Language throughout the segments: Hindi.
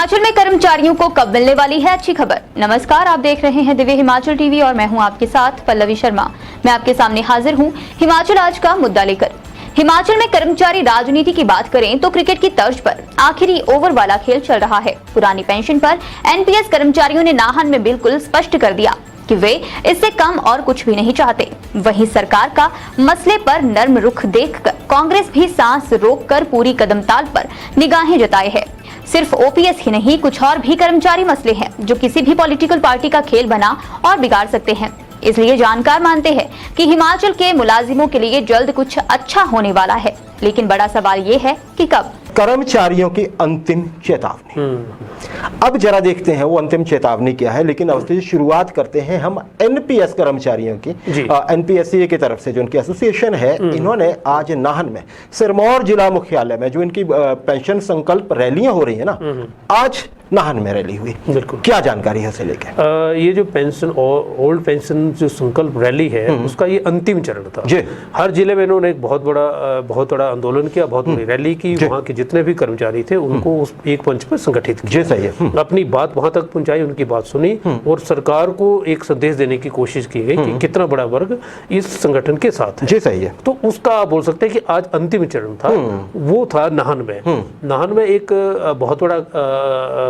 हिमाचल में कर्मचारियों को कब मिलने वाली है अच्छी खबर। नमस्कार, आप देख रहे हैं दिव्य हिमाचल टीवी और मैं हूं आपके साथ पल्लवी शर्मा। मैं आपके सामने हाजिर हूं हिमाचल आज का मुद्दा लेकर। हिमाचल में कर्मचारी राजनीति की बात करें तो क्रिकेट की तर्ज पर आखिरी ओवर वाला खेल चल रहा है। पुरानी पेंशन पर एनपीएस कर्मचारियों ने नाहन में बिल्कुल स्पष्ट कर दिया कि वे इससे कम और कुछ भी नहीं चाहते। वहीं सरकार का मसले पर नर्म रुख देखकर कांग्रेस भी सांस रोककर पूरी कदमताल पर निगाहें जताए है। सिर्फ ओपीएस ही नहीं, कुछ और भी कर्मचारी मसले हैं जो किसी भी पॉलिटिकल पार्टी का खेल बना और बिगाड़ सकते हैं। इसलिए जानकार मानते हैं कि हिमाचल के मुलाजिमों के लिए जल्द कुछ अच्छा होने वाला है, लेकिन बड़ा सवाल ये है कि कब। कर्मचारियों की अंतिम चेतावनी। अब जरा देखते हैं वो अंतिम चेतावनी क्या है, लेकिन अवस्थी शुरुआत करते हैं हम एनपीएस कर्मचारियों की। एनपीएससी की तरफ से जो उनकी एसोसिएशन है, इन्होंने आज नाहन में सिरमौर जिला मुख्यालय में जो इनकी पेंशन संकल्प रैलियां हो रही है ना, आज नाहन में रैली हुई। बिल्कुल, क्या जानकारी है उसे लेकर? ये जो पेंशन ओल्ड पेंशन जो संकल्प रैली है उसका ये अंतिम चरण था। हर जिले में इन्होंने एक बहुत बड़ा आंदोलन किया, बहुत बड़ी रैली की। वहाँ के जितने भी कर्मचारी थे उनको उस एक मंच पर संगठित किया। सही है। अपनी बात वहां तक पहुंचाई, उनकी बात सुनी और सरकार को एक संदेश देने की कोशिश की गई कि कितना बड़ा वर्ग इस संगठन के साथ है। सही है। तो उसका आप बोल सकते हैं कि आज अंतिम चरण था, वो था नाहन में। नाहन में एक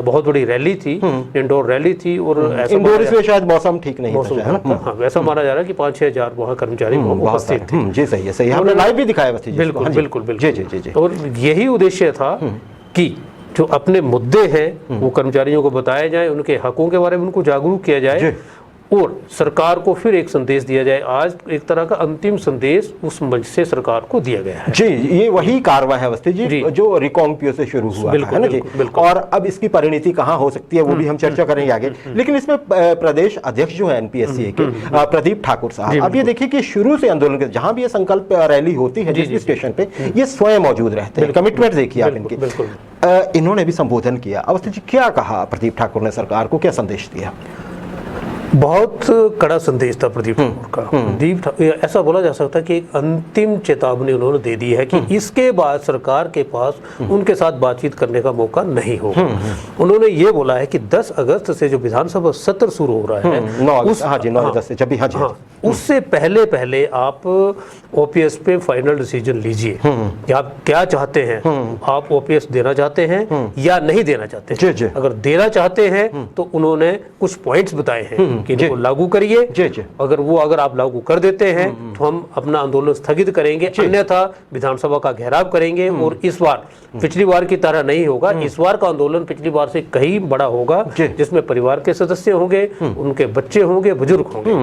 बहुत बड़ी रैली थी, इंडोर रैली थी। और इंडोर इसलिए शायद मौसम ठीक नहीं था। हाँ, वैसा माना जा रहा है कि 5-6 हजार वहाँ कर्मचारी उपस्थित थे। जी सही है, सही है। हमने लाइव भी दिखाया। बिल्कुल बिल्कुल बिल्कुल। जी। और यही उद्देश्य था कि जो अपने मुद्दे हैं वो कर्मचारियों को बताए जाए, उनके हकों के बारे में उनको जागरूक किया जाए और सरकार को फिर एक संदेश दिया जाए। आज एक तरह का अंतिम संदेश उस मंच से सरकार को दिया गया है। जी, ये वही कार्रवाई है अवस्थी जी जो रिकांगपियो से शुरू हुआ है ना जी। और अब इसकी परिणति कहाँ हो सकती है वो भी हम चर्चा करेंगे आगे। लेकिन इसमें प्रदेश अध्यक्ष जो है एनपीएससी के प्रदीप ठाकुर साहब, अब ये देखिए कि शुरू से आंदोलन के जहां भी ये संकल्प रैली होती है जिस भी स्टेशन पे, ये स्वयं मौजूद रहते हैं। कमिटमेंट देखिए आप इनकी। इन्होंने भी संबोधन किया। अवस्थी जी, क्या कहा प्रदीप ठाकुर ने, सरकार को क्या संदेश दिया? बहुत कड़ा संदेश था प्रदीप ठाकुर का। प्रदीप ऐसा बोला जा सकता है कि एक अंतिम चेतावनी उन्होंने दे दी है कि इसके बाद सरकार के पास उनके साथ बातचीत करने का मौका नहीं होगा। उन्होंने ये बोला है कि 10 अगस्त से जो विधानसभा सत्र शुरू हो रहा है, 9 अगस्त से, जब भी उससे पहले आप ओपीएस पे फाइनल डिसीजन लीजिए कि आप क्या चाहते हैं। आप ओपीएस देना चाहते हैं या नहीं देना चाहते हैं। अगर देना चाहते हैं तो उन्होंने कुछ पॉइंट्स बताए हैं कि इनको लागू करिए। अगर आप लागू कर देते हैं तो हम अपना आंदोलन स्थगित करेंगे, अन्यथा विधानसभा का घेराव करेंगे। और इस बार पिछली बार की तरह नहीं होगा। इस बार का आंदोलन पिछली बार से कहीं बड़ा होगा, जिसमें परिवार के सदस्य होंगे, उनके बच्चे होंगे, बुजुर्ग होंगे,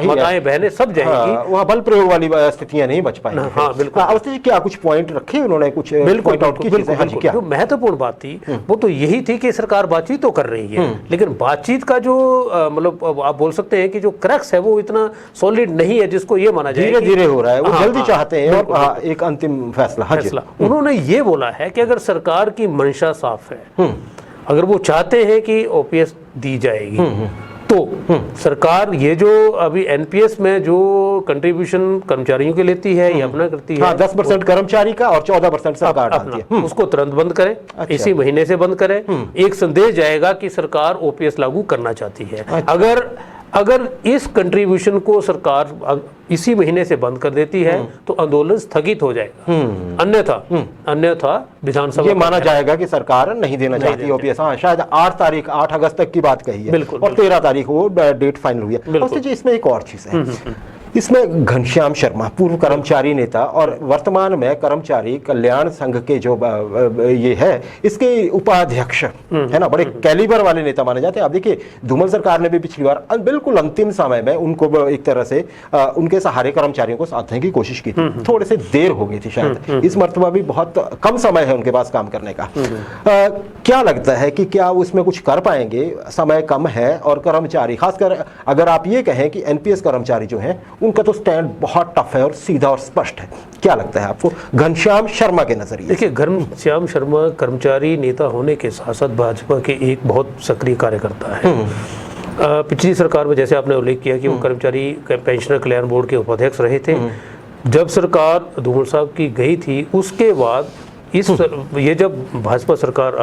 माताएं बहनें सब जाएंगी। वहाँ बल प्रयोग वाली स्थितियां नहीं बच पाएंगी। हाँ बिल्कुल। अवस्थी जी, क्या कुछ पॉइंट रखे उन्होंने? कुछ जो महत्वपूर्ण बात थी वो तो यही थी कि सरकार बातचीत तो कर रही है, लेकिन बातचीत का जो मतलब आप बोल सकते हैं कि जो क्रक्स है वो इतना सॉलिड नहीं है जिसको ये माना जाए। धीरे-धीरे हो रहा है, वो जल्दी चाहते हैं और एक अंतिम फैसला। उन्होंने ये बोला है कि अगर सरकार की मंशा साफ है, अगर वो चाहते हैं कि ओपीएस दी जाएगी, तो सरकार ये जो अभी एनपीएस में जो कंट्रीब्यूशन कर्मचारियों के लेती है ये अपना करती है। 10% कर्मचारी का और 14% सरकार डालती है। उसको तुरंत बंद करें। इसी महीने से बंद करें। एक संदेश जाएगा कि सरकार ओपीएस लागू करना चाहती है। अगर इस कंट्रीब्यूशन को सरकार इसी महीने से बंद कर देती है तो आंदोलन स्थगित हो जाएगा। अन्यथा विधानसभा ये माना जाएगा कि सरकार नहीं देना चाहती ओपीएस। हाँ, शायद 8 अगस्त तक की बात कही है। बिल्कुल, और 13 तारीख वो डेट फाइनल हुई है। इसमें एक और चीज है, इसमें घनश्याम शर्मा पूर्व कर्मचारी नेता और वर्तमान में कर्मचारी कल्याण संघ के जो ये है इसके उपाध्यक्ष है ना, बड़े कैलिबर वाले नेता माने जाते हैं। अब देखिए, धूमल सरकार ने भी पिछली बार बिल्कुल अंतिम समय में उनको एक तरह से उनके सहारे कर्मचारियों को साधने की कोशिश की थी। थोड़े से देर हो गई थी शायद। इस मर्तबा भी बहुत कम समय है उनके पास काम करने का। क्या लगता है कि क्या उसमें कुछ कर पाएंगे? समय कम है और कर्मचारी, खासकर अगर आप ये कहें कि एनपीएस कर्मचारी जो है उनका तो स्टैंड बहुत टफ है और सीधा और स्पष्ट है। क्या लगता है आपको घनश्याम शर्मा के नजरिए? देखिए, घनश्याम शर्मा कर्मचारी नेता होने के साथ साथ भाजपा के एक बहुत सक्रिय कार्यकर्ता है। पिछली सरकार में जैसे आपने उल्लेख किया कि वो कर्मचारी पेंशनर कल्याण बोर्ड के उपाध्यक्ष रहे थे। जब सरकार धूमल साहब की गई थी उसके बाद ये जब भाजपा सरकार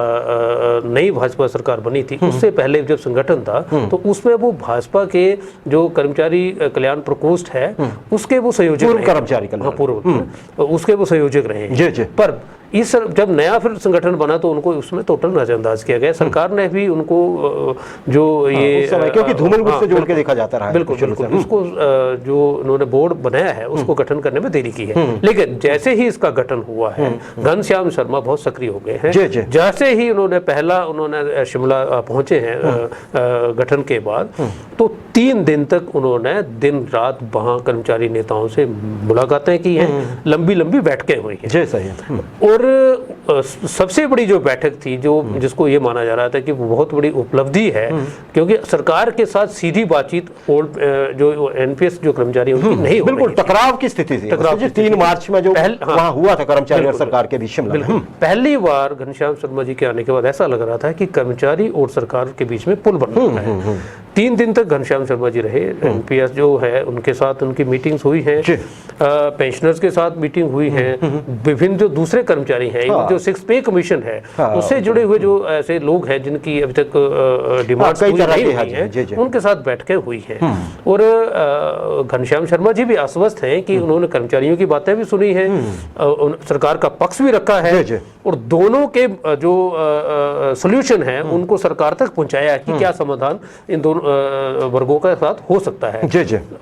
नई भाजपा सरकार बनी थी, उससे पहले जब संगठन था तो उसमें वो भाजपा के जो कर्मचारी कल्याण प्रकोष्ठ है उसके वो संयोजक, पूर्व कर्मचारी कल्याण, पूर्व उसके वो संयोजक रहे हैं। पर इस जब नया फिर संगठन बना तो उनको उसमें टोटल नजरअंदाज किया गया। सरकार ने भी उनको जो ये क्योंकि धूमल गुट से जोड़ के देखा जाता रहा है, बिल्कुल बिल्कुल, उसको जो उन्होंने बोर्ड बनाया है उसको गठन करने में देरी की है। लेकिन जैसे ही इसका गठन हुआ है, घनश्याम शर्मा बहुत सक्रिय हो गए हैं। जैसे ही उन्होंने शिमला पहुंचे हैं गठन के बाद, तो 3 दिन तक उन्होंने दिन रात वहाँ कर्मचारी नेताओं से मुलाकातें की हैं, लंबी लंबी बैठकें हुई हैं। सही है। और सबसे बड़ी जो बैठक थी, जो जिसको ये माना जा रहा था कि वो बहुत बड़ी उपलब्धि है, क्योंकि सरकार के साथ सीधी बातचीत जो एनपीएस जो कर्मचारी उनकी नहीं, बिल्कुल टकराव की स्थिति थी। 3 मार्च में जो वहाँ हुआ था कर्मचारी और सरकार के बीच शिमला में, पहली बार घनश्याम शर्मा जी के आने के बाद ऐसा लग रहा था कि कर्मचारी और सरकार के बीच में पुल बन रहा है। 3 दिन तक घनश्याम शर्मा जी रहे, एनपीएस जो है उनके साथ उनकी मीटिंग्स हुई हैं, पेंशनर्स के साथ मीटिंग हुई है, विभिन्न जो दूसरे कर्मचारी हैं, जो 6 पे कमीशन है उससे जुड़े हुए जो ऐसे लोग हैं जिनकी अभी तक डिमांड्स पूरी नहीं हुई हैं, उनके साथ बैठकें हुई हैं। और घनश्याम शर्मा जी भी आश्वस्त हैं कि उन्होंने कर्मचारियों की बातें भी सुनी हैं, सरकार का पक्ष भी रखा है, और दोनों के जो सॉल्यूशन है उनको सरकार तक पहुंचाया कि क्या समाधान इन दोनों वर्गों के साथ हो सकता है।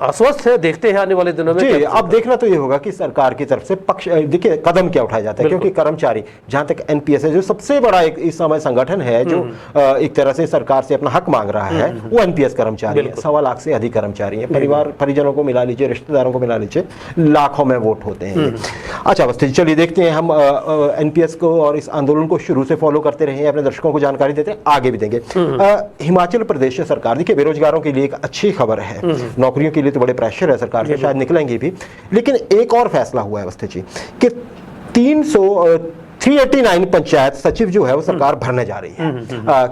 आश्वस्त है, देखते हैं आने वाले दिनों में। अब देखना तो ये होगा कि सरकार की तरफ से पक्ष देखिए कदम क्या उठाया जाता है, क्योंकि कर्मचारी जहां तक एनपीएस है जो सबसे बड़ा एक इस समय संगठन है जो एक तरह से सरकार से अपना हक मांग रहा है, वो एनपीएस कर्मचारी है। 1.25 लाख से अधिक कर्मचारी हैं, परिवार परिजनों को मिला लीजिए, रिश्तेदारों को मिला लीजिए, लाखों में वोट होते हैं। अच्छा बस चलिए देखते हैं, हम एनपीएस को और इस आंदोलन को शुरू से फॉलो करते रहे हैं, अपने दर्शकों को जानकारी देते हैं, आगे भी देंगे। हिमाचल प्रदेश सरकार देखिए बेरोजगारों के लिए एक अच्छी खबर है, नौकरियों के लिए तो बड़े प्रेशर है सरकार के, शायद निकलेंगे भी, लेकिन एक और फैसला हुआ है अवस्थी जी कि 389 पंचायत सचिव जो है वो सरकार भरने जा रही है।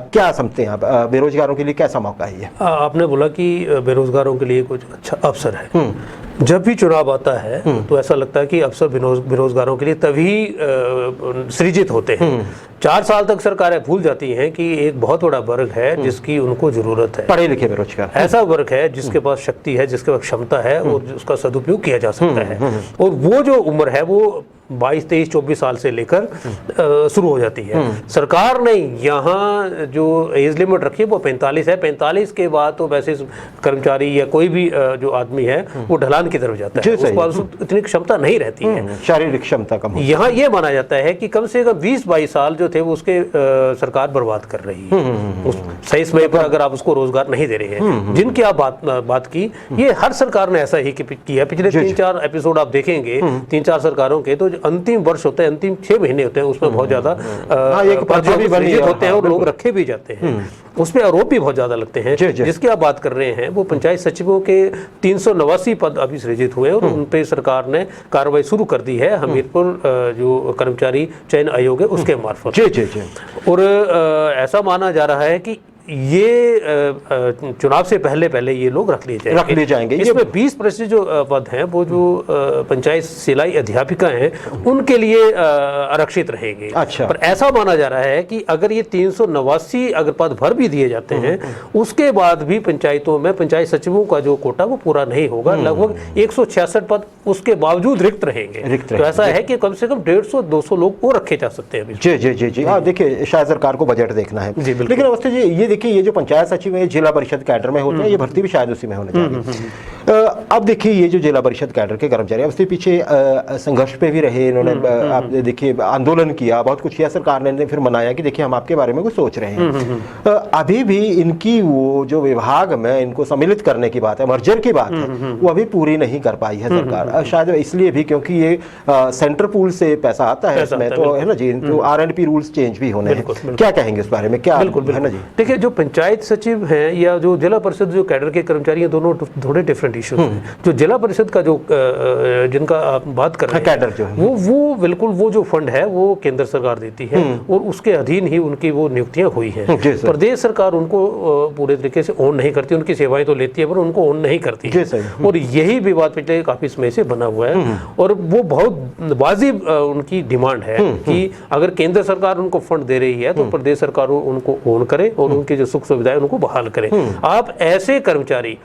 क्या समझते हैं आप, बेरोजगारों के लिए कैसा मौका है ये? आपने बोला कि बेरोजगारों के लिए कुछ अच्छा अवसर है। जब भी चुनाव आता है तो ऐसा लगता है कि अवसर बेरोजगारों के लिए तभी सृजित होते हैं। 4 साल तक सरकारें भूल जाती हैं कि एक बहुत बड़ा वर्ग है जिसकी उनको जरूरत है, पढ़े लिखे बेरोजगार, ऐसा वर्ग है जिसके पास शक्ति है, जिसके पास क्षमता है और उसका सदुपयोग किया जा सकता है। और वो जो उम्र है वो 22, 23, 24 साल से लेकर शुरू हो जाती है। सरकार ने यहाँ जो एज लिमिट रखी है वो 45 है। 45 के बाद तो वैसे कर्मचारी या कोई भी जो आदमी है वो ढलान की तरफ जाता है, उसके पास इतनी क्षमता नहीं रहती है, शारीरिक क्षमता कम। यहाँ ये माना जाता है कि कम से कम 20-22 साल जो थे वो उसके सरकार बर्बाद कर रही है। सही समय पर अगर आप उसको रोजगार नहीं दे रहे हैं, जिनकी आप बात की, ये हर सरकार ने ऐसा ही किया। पिछले 3-4 एपिसोड आप देखेंगे 3-4 सरकारों के, तो अंतिम वर्ष होते हैं, अंतिम 6 महीने होते हैं, उसमें बहुत ज्यादा होते हैं और लोग रखे भी जाते हैं, उसमें आरोप भी बहुत ज्यादा लगते हैं। जिसकी आप बात कर रहे हैं वो पंचायत सचिवों के 389 पद अभी सृजित हुए और उन पे सरकार ने कार्रवाई शुरू कर दी है, हमीरपुर जो कर्मचारी चयन आयोग है उसके मार्फत। और ऐसा माना जा रहा है कि ये चुनाव से पहले ये लोग रख लिए जाएंगे। इसमें 20% जो पद हैं वो जो पंचायत सिलाई अध्यापिका हैं उनके लिए आरक्षित रहेंगे। अच्छा। पर ऐसा माना जा रहा है कि अगर ये 389 अगर पद भर भी दिए जाते हैं, उसके बाद भी पंचायतों में पंचायत सचिवों का जो कोटा वो पूरा नहीं होगा। लगभग 166 पद उसके बावजूद रिक्त रहेंगे। तो ऐसा है कि कम से कम 150-200 लोग और रखे जा सकते हैं। जी। देखिए शायद सरकार को बजट देखना है, लेकिन अवस्थी जी ये देखिए ये जो पंचायत सचिव है जिला परिषद कैडर में होते हैं, ये भर्ती भी शायद उसी में होने जा रही है। अब देखिए ये जो जिला परिषद कैडर के कर्मचारी अवस्थी पीछे संघर्ष पे भी रहे, इन्होंने आप देखिए आंदोलन किया, बहुत कुछ किया, सरकार ने फिर मनाया कि देखिए हम आपके बारे में कुछ सोच रहे हैं। अभी भी इनकी वो जो विभाग में इनको सम्मिलित करने की बात है, मर्जर की बात है, वो अभी पूरी नहीं कर पाई है सरकार। शायद इसलिए भी क्योंकि ये सेंटर पूल से पैसा आता है इसमें, तो है ना जी, तो R&P रूल्स चेंज भी होने हैं। क्या कहेंगे इस बारे में, क्या है ना जी? देखिए जो पंचायत सचिव हैं या जो जिला परिषद जो कैडर के कर्मचारी हैं, दोनों थोड़े डिफरेंट इश्यूज हैं। जो जिला परिषद का जो जिनका आप बात कर रहे हैं कैडर जो है वो बिल्कुल वो जो फंड है वो केंद्र सरकार देती है और उसके अधीन ही उनकी वो नियुक्तियां हुई हैं। प्रदेश सरकार उनको पूरे तरीके से ओन नहीं करती, उनकी सेवाएं तो लेती है पर उनको ओन नहीं करती है। और यही विवाद पिछले काफी समय से बना हुआ है और वो बहुत वाजिब उनकी डिमांड है कि अगर केंद्र सरकार उनको फंड दे रही है तो प्रदेश सरकार उनको ओन करे और उनकी जो सुख सुविधाएं उनको बहाल करे। आप ऐसे कर्मचारी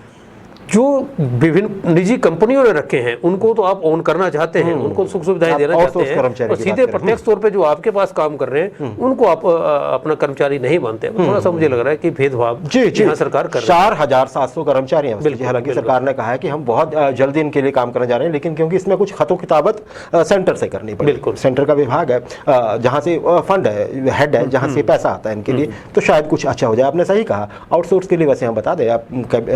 जो विभिन्न निजी कंपनियों ने रखे हैं उनको तो आप ओन करना चाहते हैं, उनको सुख सुविधाएं देना चाहते हैं और सीधे प्रत्यक्ष तौर पे जो आपके पास काम कर रहे हैं उनको आप अपना कर्मचारी नहीं मानते। थोड़ा सा मुझे लग रहा है कि भेदभाव यहाँ सरकार कर रही है। 4700 कर्मचारी हैं। हालांकि सरकार ने कहा है कि हम बहुत जल्दी इनके लिए काम करने जा रहे हैं, लेकिन क्योंकि इसमें कुछ खतों किताबत सेंटर से करनी पड़ेगी। बिल्कुल, सेंटर का विभाग है जहाँ से फंड है, हेड है, जहाँ से पैसा आता है इनके लिए, तो शायद कुछ अच्छा हो जाए। आपने सही कहा, आउटसोर्स के लिए वैसे हम बता दें,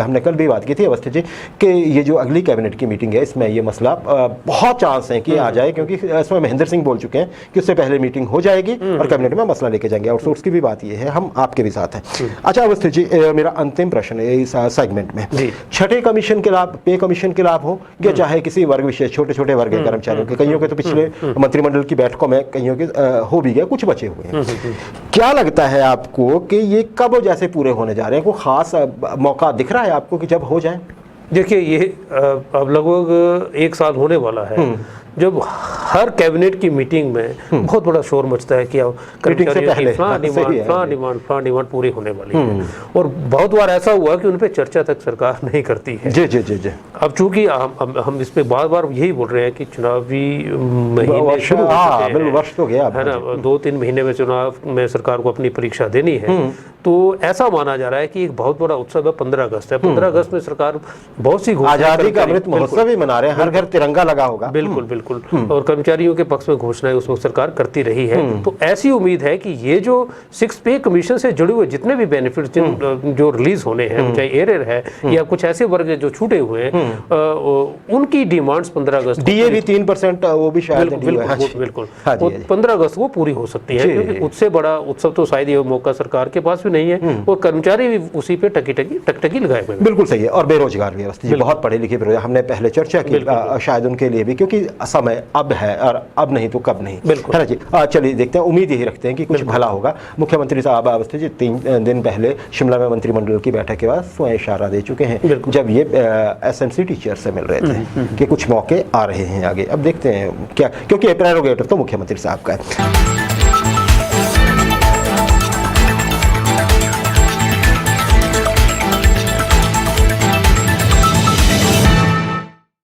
हमने कल भी बात की थी अवस्थी जी कि ये जो अगली कैबिनेट की मीटिंग है इसमें ये मसला बहुत चांस है कि आ जाए, क्योंकि इसमें महेंद्र सिंह बोल चुके हैं कि उससे पहले मीटिंग हो जाएगी और कैबिनेट में मसला लेके जाएंगे। आउटसोर्स की भी बात ये है, हम आपके भी साथ हैं। अच्छा अवस्थी जी, मेरा अंतिम प्रश्न है इस सेगमेंट में, छठे कमीशन के लाभ, पे कमीशन के लाभ हो या चाहे किसी वर्ग विशेष, छोटे छोटे वर्ग के कर्मचारियों के, कईयों के तो पिछले मंत्रिमंडल की बैठकों में कईयों के हो भी गए, कुछ बचे हुए हैं, क्या लगता है आपको कि ये कब जैसे पूरे होने जा रहे हैं? कोई खास मौका दिख रहा है आपको कि जब हो जाए? देखिए, ये अब लगभग 1 साल होने वाला है जब हर कैबिनेट की मीटिंग में बहुत बड़ा शोर मचता है कि अब कर्मचारियों की फलां डिमांड पूरी होने वाली है और बहुत बार ऐसा हुआ कि उन पे चर्चा तक सरकार नहीं करती है। जी जी जी जी। अब चूंकि हम इस पे बार बार यही बोल रहे हैं कि चुनावी महीने शुरू वर्ष तो गया है ना, 2-3 महीने में चुनाव में सरकार को अपनी परीक्षा देनी है, तो ऐसा माना जा रहा है कि एक बहुत बड़ा उत्सव है 15 अगस्त है। 15 अगस्त में सरकार बहुत सी आजादी का अमृत महोत्सव भी मना रहे हैं, हर घर तिरंगा लगा होगा। बिल्कुल बिल्कुल, और कर्मचारियों के पक्ष में घोषणाएं उसमें सरकार करती रही है। तो ऐसी उम्मीद है कि ये जो 6 पे कमीशन से जुड़े हुए जितने भी बेनिफिट्स जो रिलीज होने हैं, चाहे एरियर है या कुछ ऐसे वर्ग जो छूटे हुए हैं, उनकी डिमांड्स 15 अगस्त, डीए भी 3% वो भी शायद बिल्कुल 15 अगस्त को पूरी हो सकती है, क्योंकि उससे बड़ा उत्सव तो शायद ये मौका सरकार के पास भी नहीं है और कर्मचारी भी उसी पे टकटकी लगाए हुए। बिल्कुल सही है। और बेरोजगार भी बहुत पढ़े लिखे बेरोजगार, हमने पहले चर्चा की शायद उनके लिए भी, क्योंकि समय अब है और अब नहीं तो कब नहीं, है ना जी। चलिए देखते हैं, उम्मीद यही रखते हैं कि कुछ भला होगा। मुख्यमंत्री साहब अवस्थी जी 3 दिन पहले शिमला में मंत्रिमंडल की बैठक के बाद स्वयं इशारा दे चुके हैं जब ये एसएमसी टीचर से मिल रहे थे कि कुछ मौके आ रहे हैं आगे। अब देखते हैं क्या, क्योंकि प्रेरोगेटिव तो मुख्यमंत्री साहब का है।